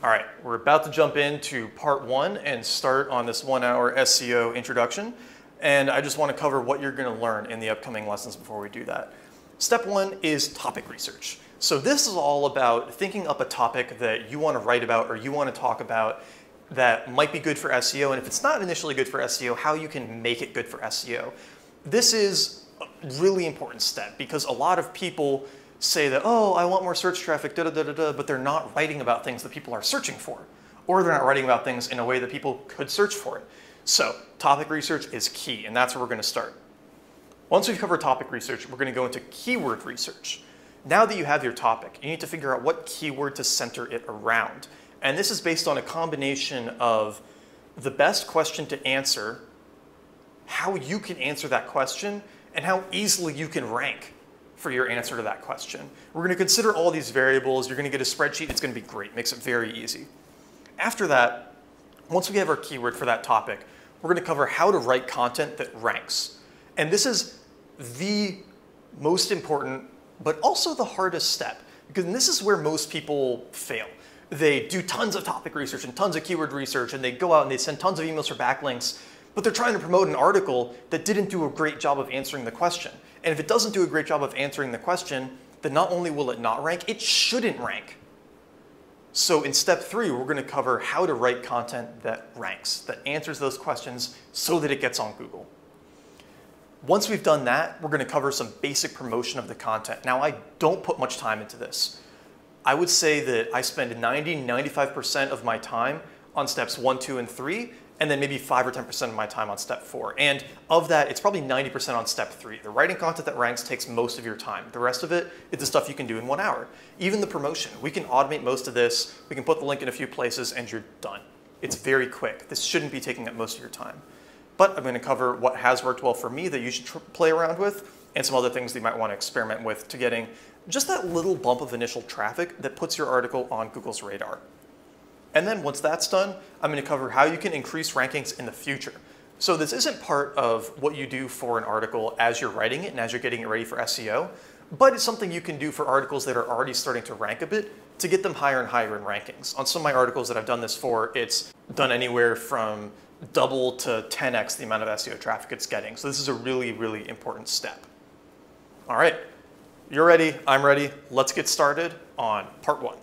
All right, we're about to jump into part one and start on this 1 hour SEO introduction. And I just want to cover what you're going to learn in the upcoming lessons before we do that. Step one is topic research. So this is all about thinking up a topic that you want to write about or you want to talk about that might be good for SEO. And if it's not initially good for SEO, how you can make it good for SEO. This is a really important step because a lot of people say that, oh, I want more search traffic, but they're not writing about things that people are searching for, or they're not writing about things in a way that people could search for it. So topic research is key, and that's where we're going to start. Once we've covered topic research, we're going to go into keyword research. Now that you have your topic, you need to figure out what keyword to center it around. And this is based on a combination of the best question to answer, how you can answer that question, and how easily you can rank for your answer to that question. We're going to consider all these variables. You're going to get a spreadsheet. It's going to be great. Makes it very easy. After that, once we have our keyword for that topic, we're going to cover how to write content that ranks. And this is the most important, but also the hardest step, because this is where most people fail. They do tons of topic research and tons of keyword research, and they go out and they send tons of emails for backlinks, but they're trying to promote an article that didn't do a great job of answering the question. And if it doesn't do a great job of answering the question, then not only will it not rank, it shouldn't rank. So in step three, we're going to cover how to write content that ranks, that answers those questions so that it gets on Google. Once we've done that, we're going to cover some basic promotion of the content. Now, I don't put much time into this. I would say that I spend 90–95% of my time on steps 1, 2, and 3, and then maybe 5 or 10% of my time on step 4. And of that, it's probably 90% on step 3. The writing content that ranks takes most of your time. The rest of it is the stuff you can do in 1 hour. Even the promotion, we can automate most of this. We can put the link in a few places and you're done. It's very quick. This shouldn't be taking up most of your time. But I'm going to cover what has worked well for me that you should play around with and some other things that you might want to experiment with to getting just that little bump of initial traffic that puts your article on Google's radar. And then once that's done, I'm going to cover how you can increase rankings in the future. So this isn't part of what you do for an article as you're writing it and as you're getting it ready for SEO, but it's something you can do for articles that are already starting to rank a bit to get them higher and higher in rankings. On some of my articles that I've done this for, it's done anywhere from double to 10x the amount of SEO traffic it's getting. So this is a really, really important step. All right, you're ready, I'm ready. Let's get started on part one.